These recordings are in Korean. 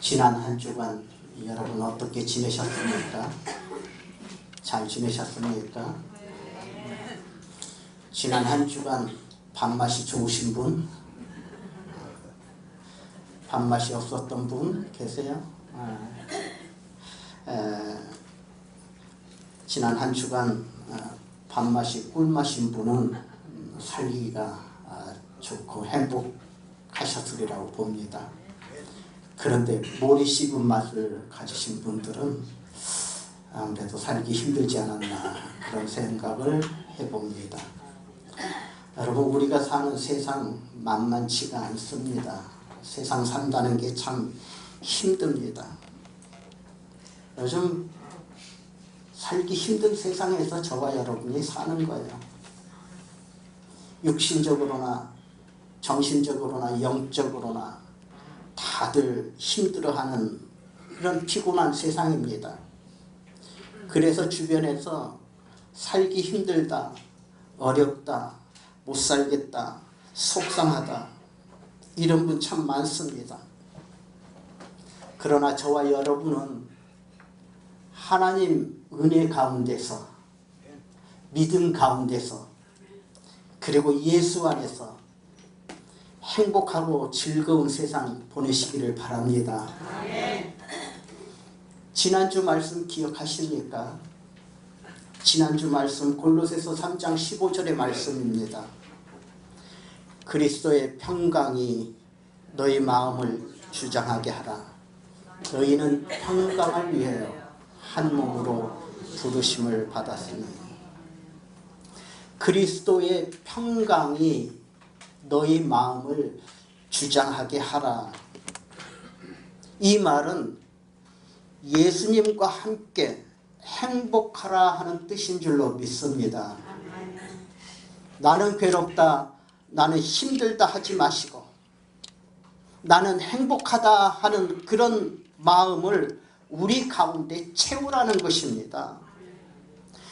지난 한 주간 여러분 어떻게 지내셨습니까? 잘 지내셨습니까? 지난 한 주간 밥맛이 좋으신 분? 밥맛이 없었던 분 계세요? 지난 한 주간 밥맛이 꿀맛인 분은 살기가 좋고 행복하셨으리라고 봅니다. 그런데 모리 씹은 맛을 가지신 분들은 아무래도 살기 힘들지 않았나 그런 생각을 해봅니다. 여러분, 우리가 사는 세상 만만치가 않습니다. 세상 산다는 게 참 힘듭니다. 요즘 살기 힘든 세상에서 저와 여러분이 사는 거예요. 육신적으로나 정신적으로나 영적으로나 다들 힘들어하는 이런 피곤한 세상입니다. 그래서 주변에서 살기 힘들다, 어렵다, 못 살겠다, 속상하다 이런 분 참 많습니다. 그러나 저와 여러분은 하나님 은혜 가운데서, 믿음 가운데서, 그리고 예수 안에서 행복하고 즐거운 세상 보내시기를 바랍니다. 지난주 말씀 기억하십니까? 지난주 말씀 골로새서 3장 15절의 말씀입니다. 그리스도의 평강이 너희 마음을 주장하게 하라. 너희는 평강을 위하여 한 몸으로 부르심을 받았으니. 그리스도의 평강이 너희 마음을 주장하게 하라. 이 말은 예수님과 함께 행복하라 하는 뜻인 줄로 믿습니다. 나는 괴롭다, 나는 힘들다 하지 마시고 나는 행복하다 하는 그런 마음을 우리 가운데 채우라는 것입니다.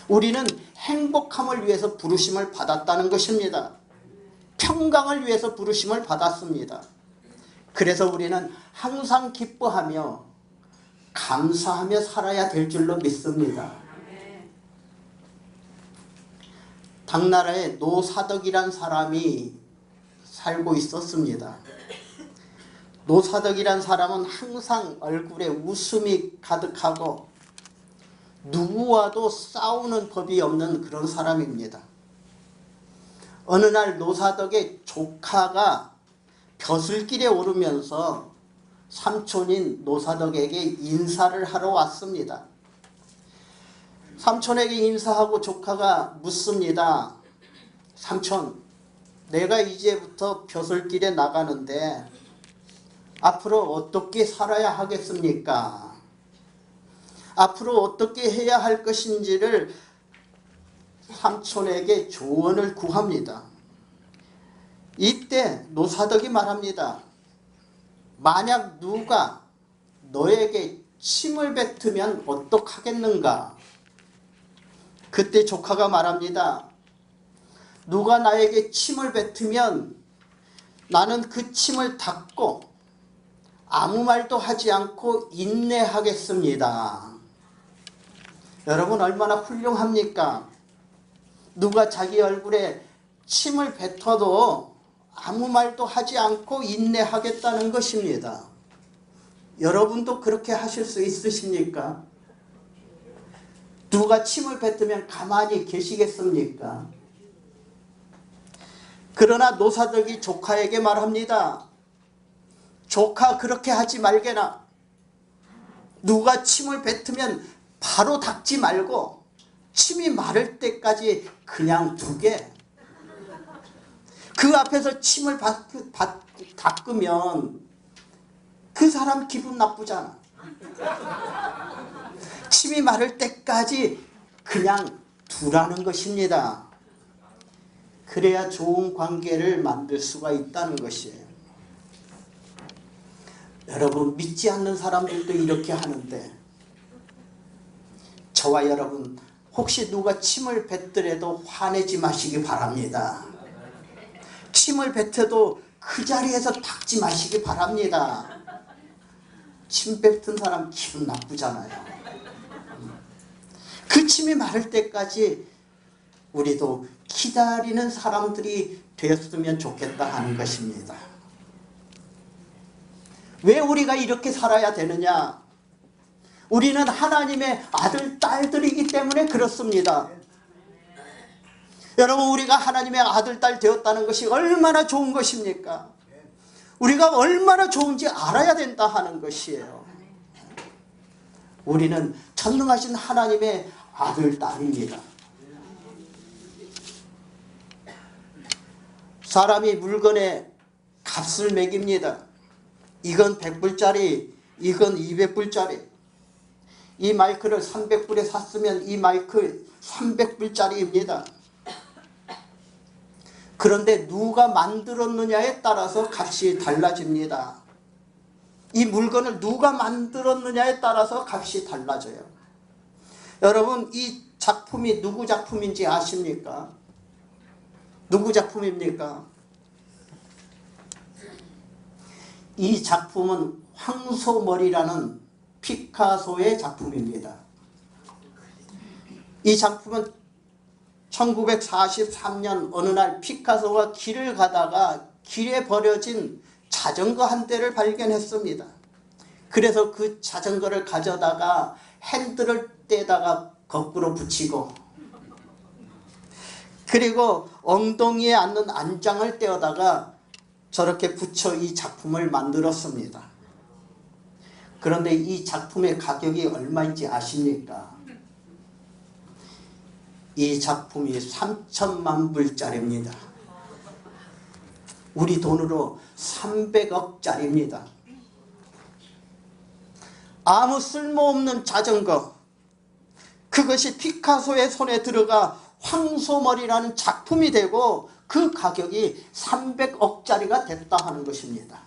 우리는 행복함을 위해서 부르심을 받았다는 것입니다. 평강을 위해서 부르심을 받았습니다. 그래서 우리는 항상 기뻐하며 감사하며 살아야 될 줄로 믿습니다. 당나라에 노사덕이란 사람이 살고 있었습니다. 노사덕이란 사람은 항상 얼굴에 웃음이 가득하고 누구와도 싸우는 법이 없는 그런 사람입니다. 어느 날 노사덕의 조카가 벼슬길에 오르면서 삼촌인 노사덕에게 인사를 하러 왔습니다. 삼촌에게 인사하고 조카가 묻습니다. 삼촌, 내가 이제부터 벼슬길에 나가는데 앞으로 어떻게 살아야 하겠습니까? 앞으로 어떻게 해야 할 것인지를 삼촌에게 조언을 구합니다. 이때 노사덕이 말합니다. 만약 누가 너에게 침을 뱉으면 어떡하겠는가? 그때 조카가 말합니다. 누가 나에게 침을 뱉으면 나는 그 침을 닦고 아무 말도 하지 않고 인내하겠습니다. 여러분, 얼마나 훌륭합니까? 누가 자기 얼굴에 침을 뱉어도 아무 말도 하지 않고 인내하겠다는 것입니다. 여러분도 그렇게 하실 수 있으십니까? 누가 침을 뱉으면 가만히 계시겠습니까? 그러나 노사덕이 조카에게 말합니다. 조카, 그렇게 하지 말게나. 누가 침을 뱉으면 바로 닦지 말고 침이 마를 때까지 그냥 두게. 그 앞에서 침을 닦으면 그 사람 기분 나쁘잖아. 침이 마를 때까지 그냥 두라는 것입니다. 그래야 좋은 관계를 만들 수가 있다는 것이에요. 여러분, 믿지 않는 사람들도 이렇게 하는데 저와 여러분, 혹시 누가 침을 뱉더라도 화내지 마시기 바랍니다. 침을 뱉어도 그 자리에서 닦지 마시기 바랍니다. 침 뱉은 사람 기분 나쁘잖아요. 그 침이 마를 때까지 우리도 기다리는 사람들이 되었으면 좋겠다 하는 것입니다. 왜 우리가 이렇게 살아야 되느냐? 우리는 하나님의 아들, 딸들이기 때문에 그렇습니다. 여러분, 우리가 하나님의 아들, 딸 되었다는 것이 얼마나 좋은 것입니까? 우리가 얼마나 좋은지 알아야 된다 하는 것이에요. 우리는 전능하신 하나님의 아들, 딸입니다. 사람이 물건에 값을 매깁니다. 이건 100불짜리, 이건 200불짜리. 이 마이크를 300불에 샀으면 이 마이크 300불짜리입니다. 그런데 누가 만들었느냐에 따라서 값이 달라집니다. 이 물건을 누가 만들었느냐에 따라서 값이 달라져요. 여러분, 이 작품이 누구 작품인지 아십니까? 누구 작품입니까? 이 작품은 황소머리라는 피카소의 작품입니다. 이 작품은 1943년 어느 날 피카소가 길을 가다가 길에 버려진 자전거 한 대를 발견했습니다. 그래서 그 자전거를 가져다가 핸들을 떼다가 거꾸로 붙이고, 그리고 엉덩이에 앉는 안장을 떼어다가 저렇게 붙여 이 작품을 만들었습니다. 그런데 이 작품의 가격이 얼마인지 아십니까? 이 작품이 3천만 불짜리입니다. 우리 돈으로 300억짜리입니다. 아무 쓸모없는 자전거, 그것이 피카소의 손에 들어가 황소머리라는 작품이 되고 그 가격이 300억짜리가 됐다 하는 것입니다.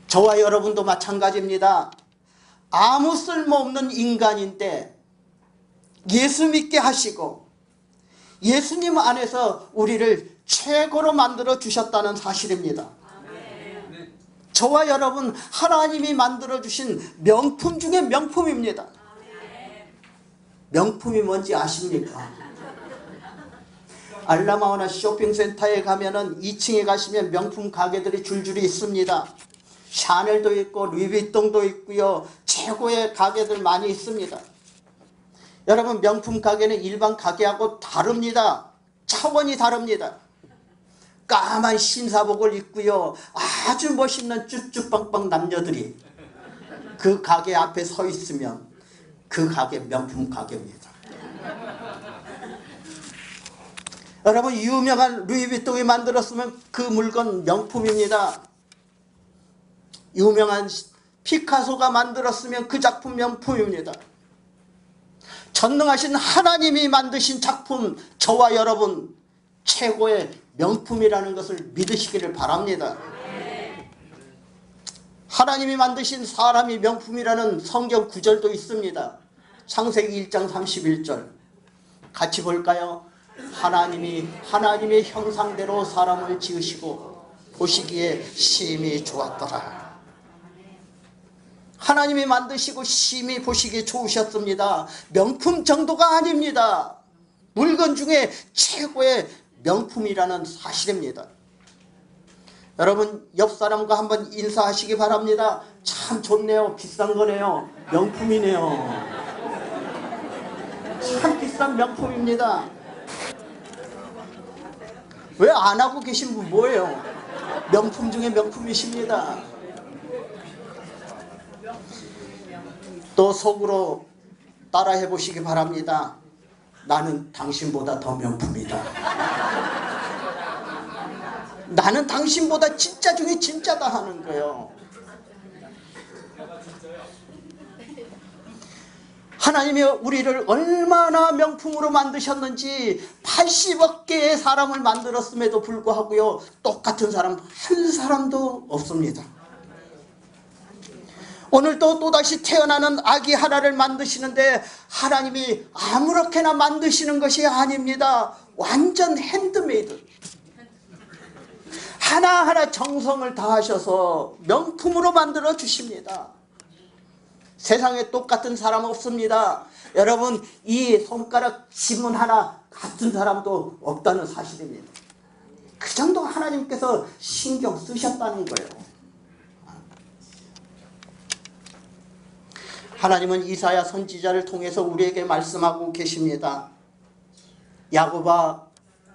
저와 여러분도 마찬가지입니다. 아무 쓸모없는 인간인데 예수 믿게 하시고 예수님 안에서 우리를 최고로 만들어 주셨다는 사실입니다. 저와 여러분, 하나님이 만들어 주신 명품 중에 명품입니다. 명품이 뭔지 아십니까? 알라마오나 쇼핑센터에 가면은 2층에 가시면 명품 가게들이 줄줄이 있습니다. 샤넬도 있고 루이비통도 있고요. 최고의 가게들 많이 있습니다. 여러분, 명품 가게는 일반 가게하고 다릅니다. 차원이 다릅니다. 까만 신사복을 입고요. 아주 멋있는 쭈쭈빵빵 남녀들이 그 가게 앞에 서 있으면 그 가게 명품 가게입니다. 여러분, 유명한 루이비통이 만들었으면 그 물건 명품입니다. 유명한 피카소가 만들었으면 그 작품 명품입니다. 전능하신 하나님이 만드신 작품, 저와 여러분 최고의 명품이라는 것을 믿으시기를 바랍니다. 하나님이 만드신 사람이 명품이라는 성경 구절도 있습니다. 창세기 1장 31절 같이 볼까요? 하나님이 하나님의 형상대로 사람을 지으시고 보시기에 심히 좋았더라. 하나님이 만드시고 심히 보시기에 좋으셨습니다. 명품 정도가 아닙니다. 물건 중에 최고의 명품이라는 사실입니다. 여러분, 옆 사람과 한번 인사하시기 바랍니다. 참 좋네요. 비싼 거네요. 명품이네요. 참 비싼 명품입니다. 왜 안 하고 계신 분 뭐예요? 명품 중에 명품이십니다. 또 속으로 따라해 보시기 바랍니다. 나는 당신보다 더 명품이다. 나는 당신보다 진짜 중에 진짜다 하는 거예요. 하나님이 우리를 얼마나 명품으로 만드셨는지 80억 개의 사람을 만들었음에도 불구하고요, 똑같은 사람 한 사람도 없습니다. 오늘 또다시 태어나는 아기 하나를 만드시는데 하나님이 아무렇게나 만드시는 것이 아닙니다. 완전 핸드메이드. 하나하나 정성을 다하셔서 명품으로 만들어 주십니다. 세상에 똑같은 사람 없습니다. 여러분, 이 손가락 지문 하나 같은 사람도 없다는 사실입니다. 그 정도 하나님께서 신경 쓰셨다는 거예요. 하나님은 이사야 선지자를 통해서 우리에게 말씀하고 계십니다. 야곱아,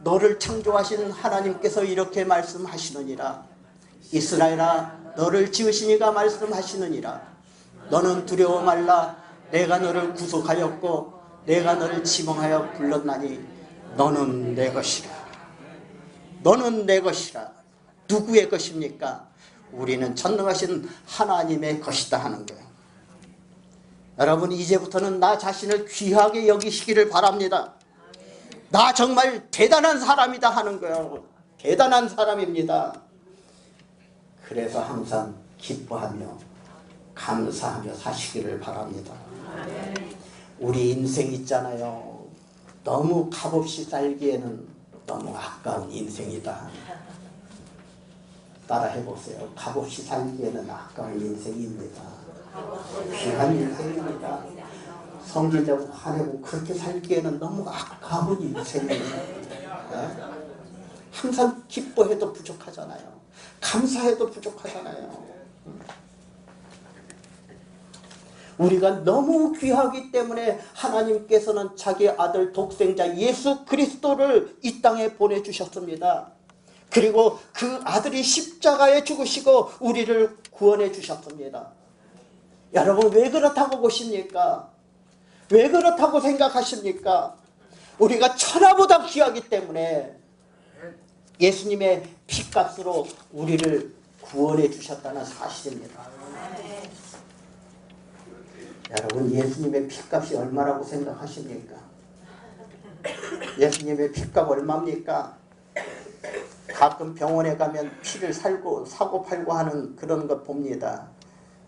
너를 창조하신 하나님께서 이렇게 말씀하시느니라. 이스라엘아, 너를 지으신 이가 말씀하시느니라. 너는 두려워 말라. 내가 너를 구속하였고 내가 너를 지명하여 불렀나니 너는 내 것이라. 너는 내 것이라. 누구의 것입니까? 우리는 전능하신 하나님의 것이다 하는 거예요. 여러분, 이제부터는 나 자신을 귀하게 여기시기를 바랍니다. 나 정말 대단한 사람이다 하는 거예요. 대단한 사람입니다. 그래서 항상 기뻐하며 감사하며 사시기를 바랍니다. 우리 인생 있잖아요. 너무 값없이 살기에는 너무 아까운 인생이다. 따라 해보세요. 값없이 살기에는 아까운 인생입니다. 귀한 인생입니다. 성질내고 화내고 그렇게 살기에는 너무 아까운 인생이에요. 네? 항상 기뻐해도 부족하잖아요. 감사해도 부족하잖아요. 우리가 너무 귀하기 때문에 하나님께서는 자기 아들 독생자 예수 그리스도를 이 땅에 보내주셨습니다. 그리고 그 아들이 십자가에 죽으시고 우리를 구원해 주셨습니다. 여러분, 왜 그렇다고 보십니까? 왜 그렇다고 생각하십니까? 우리가 천하보다 귀하기 때문에 예수님의 피값으로 우리를 구원해 주셨다는 사실입니다. 여러분, 예수님의 피값이 얼마라고 생각하십니까? 예수님의 피값 얼마입니까? 가끔 병원에 가면 피를 사고 팔고 하는 그런 것 봅니다.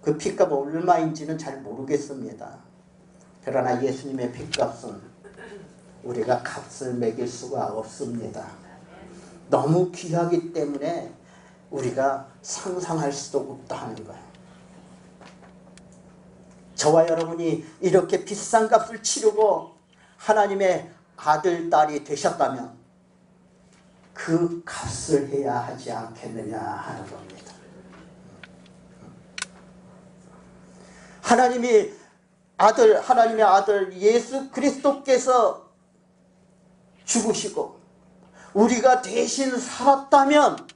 그 피값 얼마인지는 잘 모르겠습니다. 그러나 예수님의 피값은 우리가 값을 매길 수가 없습니다. 너무 귀하기 때문에 우리가 상상할 수도 없다 하는 거예요. 저와 여러분이 이렇게 비싼 값을 치르고 하나님의 아들, 딸이 되셨다면 그 값을 해야 하지 않겠느냐 하는 겁니다. 하나님의 아들 예수 그리스도께서 죽으시고 우리가 대신 살았다면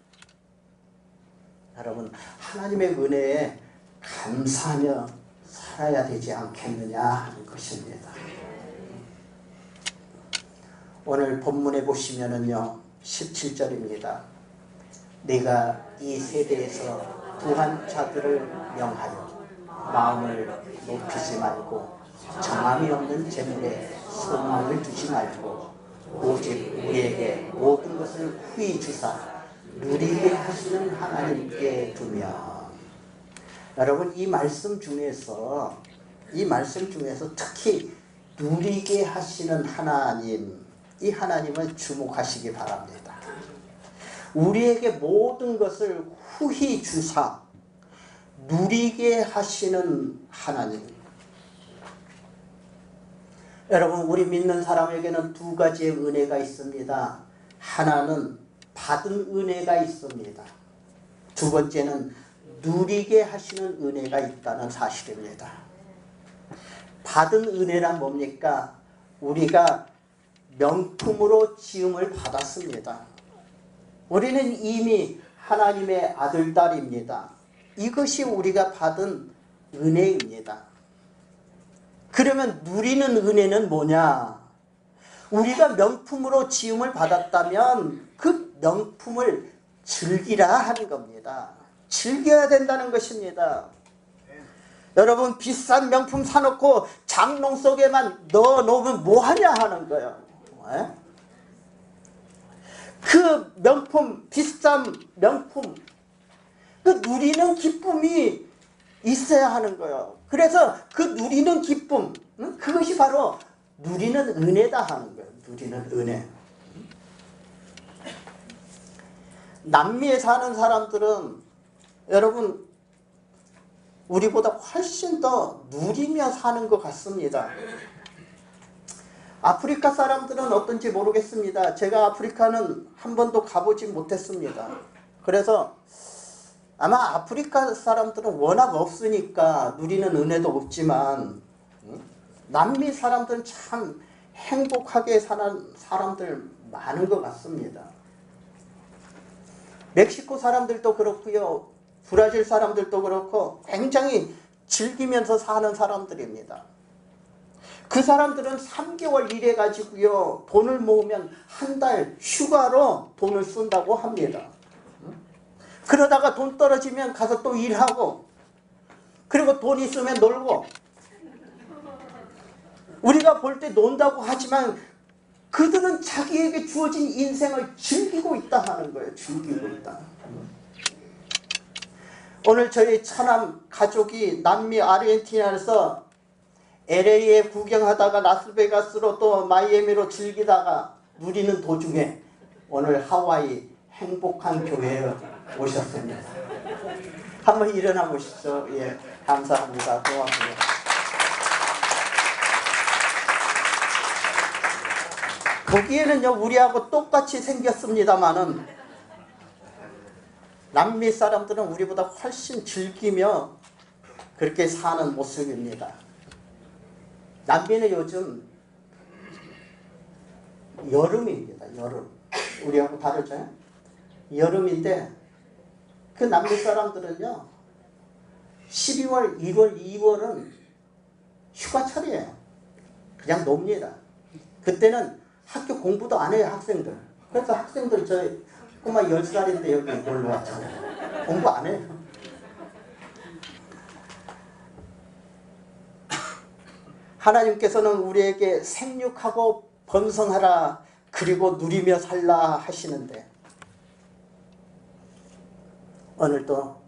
여러분, 하나님의 은혜에 감사하며 살아야 되지 않겠느냐 하는 것입니다. 오늘 본문에 보시면은요, 17절입니다. 네가 이 세대에서 부한 자들을 명하여 마음을 높이지 말고 정함이 없는 재물에 소망을 두지 말고 오직 우리에게 모든 것을 후히 주사 누리게 하시는 하나님께 두며. 여러분, 이 말씀 중에서 특히 누리게 하시는 하나님, 이 하나님을 주목하시기 바랍니다. 우리에게 모든 것을 후히 주사 누리게 하시는 하나님. 여러분, 우리 믿는 사람에게는 두 가지의 은혜가 있습니다. 하나는 받은 은혜가 있습니다. 두 번째는 누리게 하시는 은혜가 있다는 사실입니다. 받은 은혜란 뭡니까? 우리가 명품으로 지음을 받았습니다. 우리는 이미 하나님의 아들, 딸입니다. 이것이 우리가 받은 은혜입니다. 그러면 누리는 은혜는 뭐냐? 우리가 명품으로 지음을 받았다면 그 명품을 즐기라 하는 겁니다. 즐겨야 된다는 것입니다. 여러분, 비싼 명품 사놓고 장롱 속에만 넣어놓으면 뭐하냐 하는 거예요. 그 명품, 비싼 명품, 그 누리는 기쁨이 있어야 하는 거예요. 그래서 그 누리는 기쁨, 그것이 바로 누리는 은혜다 하는 거예요. 누리는 은혜. 남미에 사는 사람들은 여러분 우리보다 훨씬 더 누리며 사는 것 같습니다. 아프리카 사람들은 어떤지 모르겠습니다. 제가 아프리카는 한 번도 가보지 못했습니다. 그래서 아마 아프리카 사람들은 워낙 없으니까 누리는 은혜도 없지만 남미 사람들은 참 행복하게 사는 사람들 많은 것 같습니다. 멕시코 사람들도 그렇고요. 브라질 사람들도 그렇고 굉장히 즐기면서 사는 사람들입니다. 그 사람들은 3개월 일해가지고요. 돈을 모으면 한 달 휴가로 돈을 쓴다고 합니다. 그러다가 돈 떨어지면 가서 또 일하고 그리고 돈 있으면 놀고 우리가 볼 때 논다고 하지만 그들은 자기에게 주어진 인생을 즐기고 있다 하는 거예요. 즐기고 있다. 오늘 저희 처남 가족이 남미 아르헨티나에서 LA에 구경하다가 라스베가스로 또 마이애미로 즐기다가 누리는 도중에 오늘 하와이 행복한 교회에 오셨습니다. 한번 일어나 보시죠. 예, 감사합니다. 고맙습니다. 보기에는요 우리하고 똑같이 생겼습니다마는 남미 사람들은 우리보다 훨씬 즐기며 그렇게 사는 모습입니다. 남미는 요즘 여름입니다. 여름. 우리하고 다르죠? 여름인데 그 남미 사람들은요 12월, 1월, 2월은 휴가철이에요. 그냥 놉니다. 그때는 학교 공부도 안 해요. 학생들. 그래서 학생들 저희 꼬마 10살인데 여기 놀러 왔잖아요. 공부 안 해요. 하나님께서는 우리에게 생육하고 번성하라 그리고 누리며 살라 하시는데 오늘도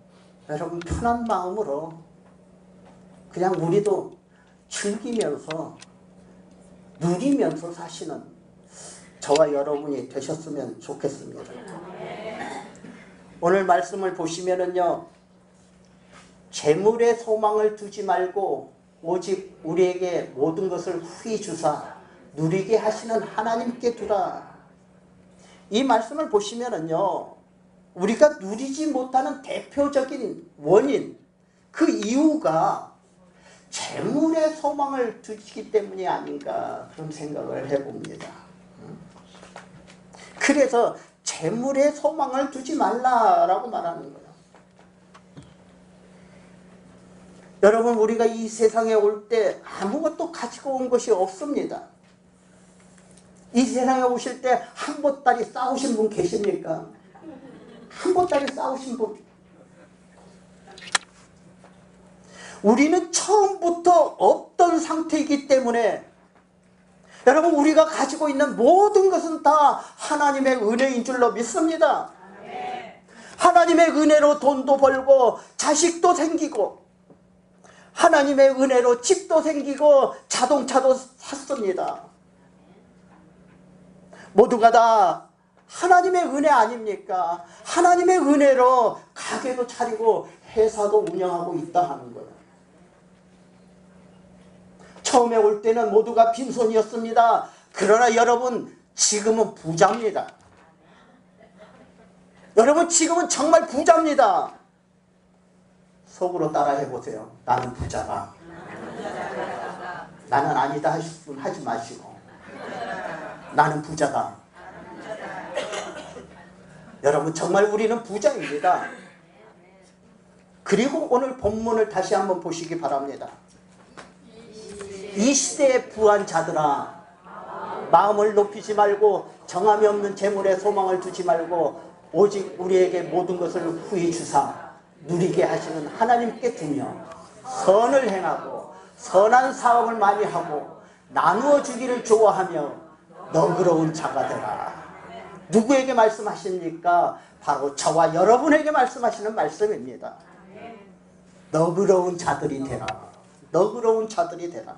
여러분 편한 마음으로 그냥 우리도 즐기면서 누리면서 사시는 저와 여러분이 되셨으면 좋겠습니다. 오늘 말씀을 보시면은요 재물에 소망을 두지 말고 오직 우리에게 모든 것을 후히 주사 누리게 하시는 하나님께 두라. 이 말씀을 보시면은요 우리가 누리지 못하는 대표적인 원인 그 이유가 재물에 소망을 두기 때문이 아닌가 그런 생각을 해봅니다. 그래서 재물에 소망을 두지 말라라고 말하는 거예요. 여러분 우리가 이 세상에 올 때 아무것도 가지고 온 것이 없습니다. 이 세상에 오실 때 한 보따리 싸우신 분 계십니까? 한 보따리 싸우신 분. 우리는 처음부터 없던 상태이기 때문에 여러분 우리가 가지고 있는 모든 것은 다 하나님의 은혜인 줄로 믿습니다. 하나님의 은혜로 돈도 벌고 자식도 생기고 하나님의 은혜로 집도 생기고 자동차도 샀습니다. 모두가 다 하나님의 은혜 아닙니까? 하나님의 은혜로 가게도 차리고 회사도 운영하고 있다 하는 거예요. 처음에 올 때는 모두가 빈손이었습니다. 그러나 여러분 지금은 부자입니다. 여러분 지금은 정말 부자입니다. 속으로 따라해 보세요. 나는 부자다. 나는 아니다 하실 분 하지 마시고 나는 부자다. 여러분 정말 우리는 부자입니다. 그리고 오늘 본문을 다시 한번 보시기 바랍니다. 이 시대의 부한 자들아 마음을 높이지 말고 정함이 없는 재물에 소망을 두지 말고 오직 우리에게 모든 것을 후히 주사 누리게 하시는 하나님께 두며 선을 행하고 선한 사업을 많이 하고 나누어 주기를 좋아하며 너그러운 자가 되라. 누구에게 말씀하십니까? 바로 저와 여러분에게 말씀하시는 말씀입니다. 너그러운 자들이 되라. 너그러운 자들이 되라.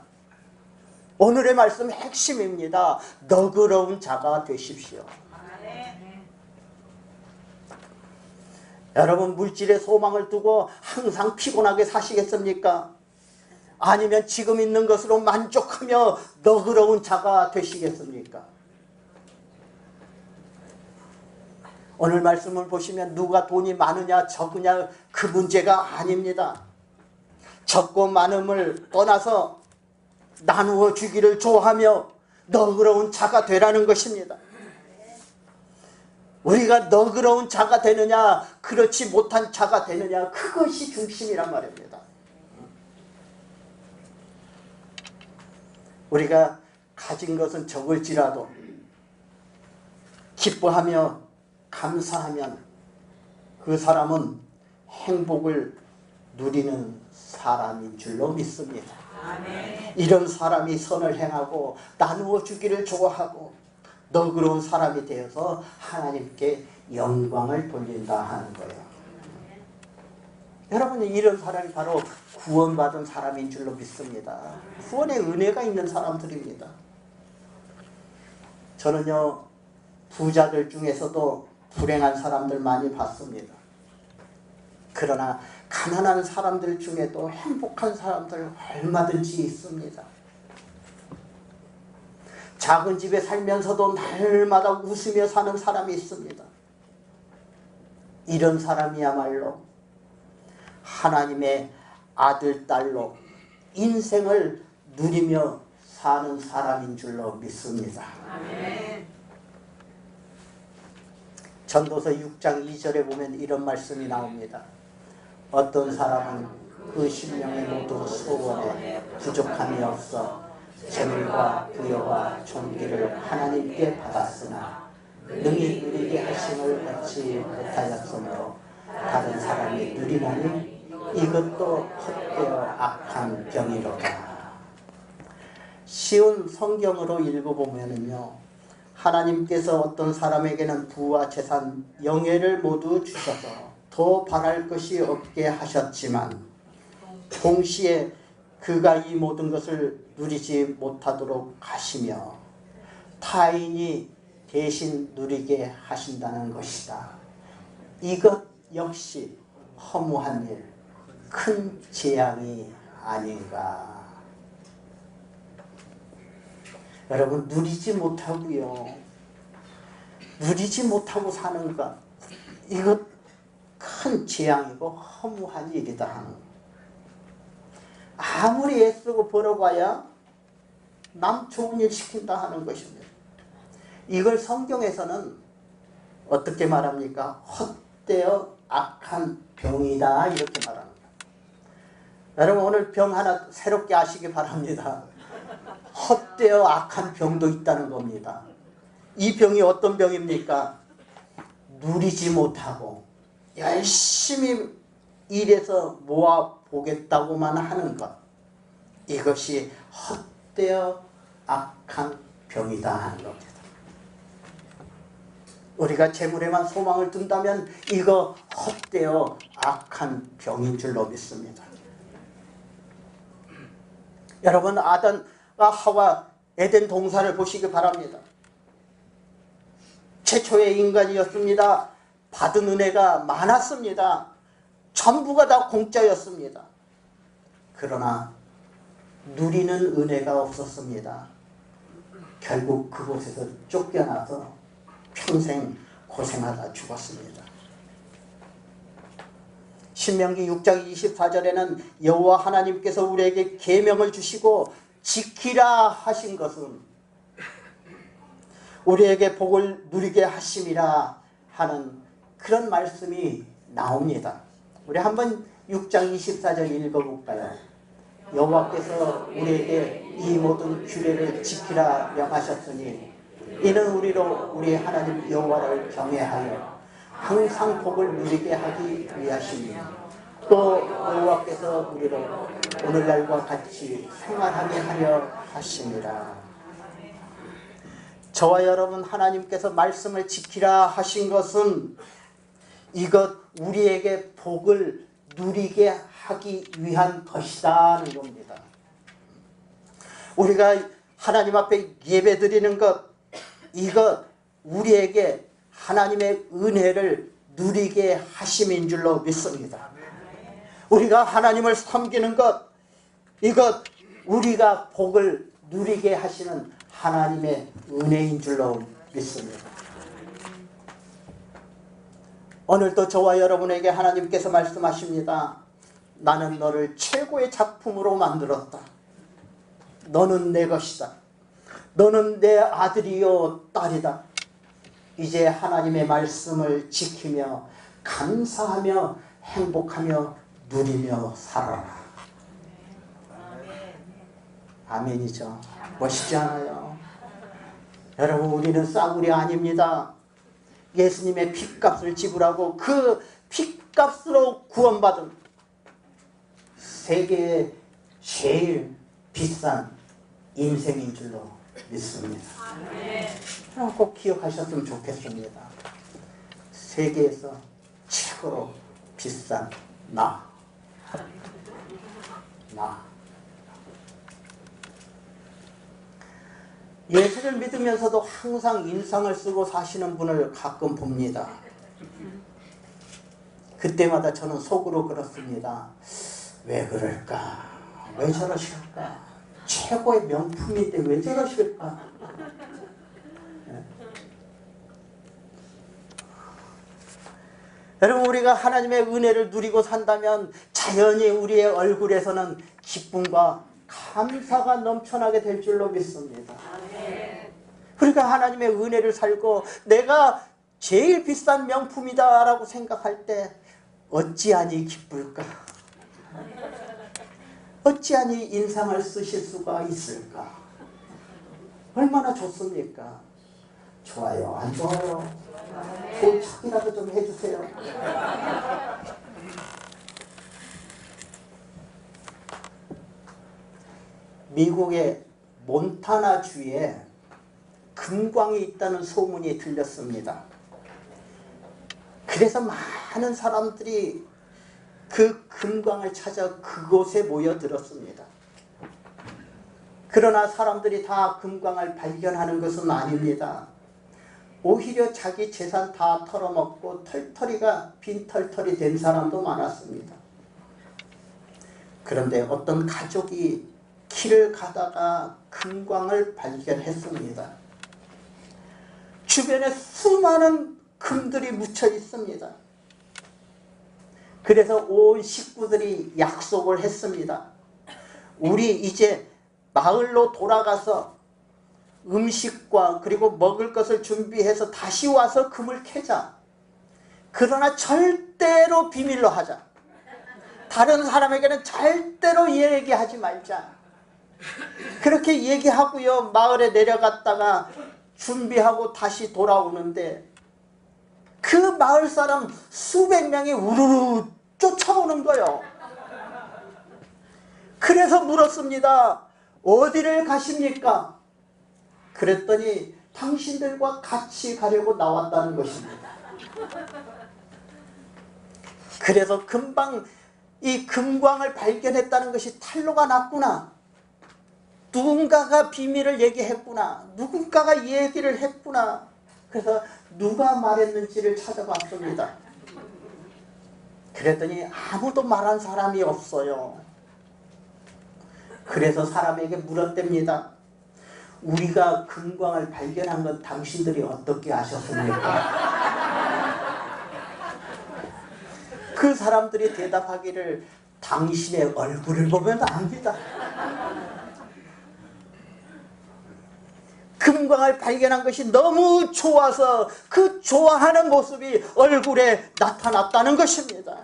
오늘의 말씀 핵심입니다. 너그러운 자가 되십시오. 여러분 물질의 소망을 두고 항상 피곤하게 사시겠습니까? 아니면 지금 있는 것으로 만족하며 너그러운 자가 되시겠습니까? 오늘 말씀을 보시면 누가 돈이 많으냐 적으냐 그 문제가 아닙니다. 적고 많음을 떠나서 나누어 주기를 좋아하며 너그러운 자가 되라는 것입니다. 우리가 너그러운 자가 되느냐 그렇지 못한 자가 되느냐 그것이 중심이란 말입니다. 우리가 가진 것은 적을지라도 기뻐하며 감사하면 그 사람은 행복을 누리는 사람인 줄로 믿습니다. 아멘. 이런 사람이 선을 행하고 나누어 주기를 좋아하고 너그러운 사람이 되어서 하나님께 영광을 돌린다 하는 거예요. 여러분 이런 사람이 바로 구원받은 사람인 줄로 믿습니다. 구원의 은혜가 있는 사람들입니다. 저는요 부자들 중에서도 불행한 사람들 많이 봤습니다. 그러나 가난한 사람들 중에도 행복한 사람들 얼마든지 있습니다. 작은 집에 살면서도 날마다 웃으며 사는 사람이 있습니다. 이런 사람이야말로 하나님의 아들, 딸로 인생을 누리며 사는 사람인 줄로 믿습니다. 아멘. 전도서 6장 2절에 보면 이런 말씀이 나옵니다. 어떤 사람은 그 심령의 모든 소원에 부족함이 없어 재물과 부여와 존귀를 하나님께 받았으나 능히 누리게 하심을 받지 못하였으므로 다른 사람이 누리나니 이것도 헛되어 악한 병이로다. 쉬운 성경으로 읽어보면요 하나님께서 어떤 사람에게는 부와 재산, 영예를 모두 주셔서 더 바랄 것이 없게 하셨지만 동시에 그가 이 모든 것을 누리지 못하도록 하시며 타인이 대신 누리게 하신다는 것이다. 이것 역시 허무한 일, 큰 재앙이 아닌가. 여러분 누리지 못하고요. 누리지 못하고 사는 것 이것 큰 재앙이고 허무한 일이다 하는 거예요. 아무리 애쓰고 벌어봐야 남 좋은 일 시킨다 하는 것입니다. 이걸 성경에서는 어떻게 말합니까? 헛되어 악한 병이다 이렇게 말합니다. 여러분 오늘 병 하나 새롭게 아시기 바랍니다. 헛되어 악한 병도 있다는 겁니다. 이 병이 어떤 병입니까? 누리지 못하고 열심히 일해서 모아보겠다고만 하는 것. 이것이 헛되어 악한 병이다 하는 겁니다. 우리가 재물에만 소망을 둔다면 이거 헛되어 악한 병인 줄로 믿습니다. 여러분 아담과 하와 에덴 동산을 보시기 바랍니다. 최초의 인간이었습니다. 받은 은혜가 많았습니다. 전부가 다 공짜였습니다. 그러나 누리는 은혜가 없었습니다. 결국 그곳에서 쫓겨나서 평생 고생하다 죽었습니다. 신명기 6장 24절에는 여호와 하나님께서 우리에게 계명을 주시고 지키라 하신 것은 우리에게 복을 누리게 하심이라 하는 그런 말씀이 나옵니다. 우리 한번 6장 24절 읽어볼까요? 여호와께서 우리에게 이 모든 규례를 지키라 명하셨으니 이는 우리로 우리 하나님 여호와를 경외하여 항상 복을 누리게 하기 위하십니다. 또 여호와께서 우리로 오늘날과 같이 생활하게 하려 하심이라. 저와 여러분 하나님께서 말씀을 지키라 하신 것은 이것 우리에게 복을 누리게 하기 위한 것이다는 겁니다. 우리가 하나님 앞에 예배드리는 것 이것 우리에게 하나님의 은혜를 누리게 하심인 줄로 믿습니다. 우리가 하나님을 섬기는 것, 이것 우리가 복을 누리게 하시는 하나님의 은혜인 줄로 믿습니다. 오늘도 저와 여러분에게 하나님께서 말씀하십니다. 나는 너를 최고의 작품으로 만들었다. 너는 내 것이다. 너는 내 아들이요 딸이다. 이제 하나님의 말씀을 지키며 감사하며 행복하며 누리며 살아라. 아멘이죠. 멋있지 않아요? 여러분, 우리는 싸구려 아닙니다. 예수님의 핏값을 지불하고 그 핏값으로 구원받은 세계의 제일 비싼 인생인 줄로 믿습니다. 꼭 기억하셨으면 좋겠습니다. 세계에서 최고로 비싼 나. 예수를 믿으면서도 항상 인상을 쓰고 사시는 분을 가끔 봅니다. 그때마다 저는 속으로 그렇습니다. 왜 그럴까? 왜 저러실까? 최고의 명품인데 왜 저러실까? 여러분, 우리가 하나님의 은혜를 누리고 산다면 자연히 우리의 얼굴에서는 기쁨과 감사가 넘쳐나게 될 줄로 믿습니다. 우리가 하나님의 은혜를 살고 내가 제일 비싼 명품이다 라고 생각할 때 어찌하니 기쁠까? 어찌하니 인상을 쓰실 수가 있을까? 얼마나 좋습니까? 좋아요? 안 좋아요? 좋은 척이라도 좀 해주세요. 미국의 몬타나 주에 금광이 있다는 소문이 들렸습니다. 그래서 많은 사람들이 그 금광을 찾아 그곳에 모여들었습니다. 그러나 사람들이 다 금광을 발견하는 것은 아닙니다. 오히려 자기 재산 다 털어먹고 털털이가 빈털털이 된 사람도 많았습니다. 그런데 어떤 가족이 길을 가다가 금광을 발견했습니다. 주변에 수많은 금들이 묻혀 있습니다. 그래서 온 식구들이 약속을 했습니다. 우리 이제 마을로 돌아가서 음식과 그리고 먹을 것을 준비해서 다시 와서 금을 캐자. 그러나 절대로 비밀로 하자. 다른 사람에게는 절대로 얘기하지 말자. 그렇게 얘기하고요, 마을에 내려갔다가 준비하고 다시 돌아오는데 그 마을 사람 수백 명이 우르르 쫓아오는 거예요. 그래서 물었습니다. 어디를 가십니까? 그랬더니 당신들과 같이 가려고 나왔다는 것입니다. 그래서 금방 이 금광을 발견했다는 것이 탄로가 났구나. 누군가가 비밀을 얘기했구나. 누군가가 얘기를 했구나. 그래서 누가 말했는지를 찾아봤습니다. 그랬더니 아무도 말한 사람이 없어요. 그래서 사람에게 물었답니다. 우리가 금광을 발견한 건 당신들이 어떻게 아셨습니까? 그 사람들이 대답하기를 당신의 얼굴을 보면 압니다. 금광을 발견한 것이 너무 좋아서 그 좋아하는 모습이 얼굴에 나타났다는 것입니다.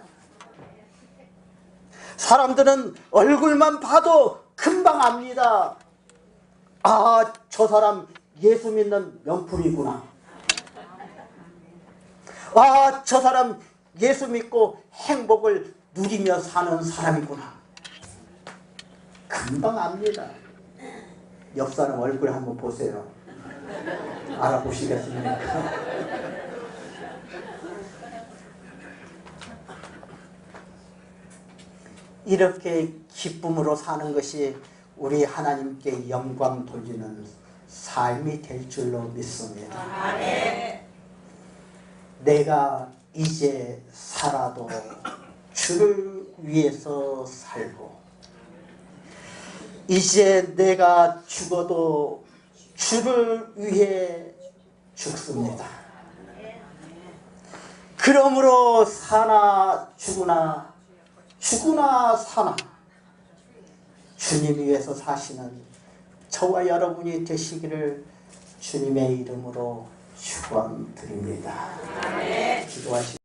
사람들은 얼굴만 봐도 금방 압니다. 아, 저 사람 예수 믿는 명품이구나. 아, 저 사람 예수 믿고 행복을 누리며 사는 사람이구나. 금방 압니다. 옆 사람 얼굴 한번 보세요. 알아보시겠습니까? 이렇게 기쁨으로 사는 것이 우리 하나님께 영광 돌리는 삶이 될 줄로 믿습니다. 내가 이제 살아도 주를 위해서 살고, 이제 내가 죽어도 주를 위해 죽습니다. 그러므로 사나 죽으나 죽으나 사나 주님 위해서 사시는 저와 여러분이 되시기를 주님의 이름으로 축원드립니다. 기도하시겠습니다.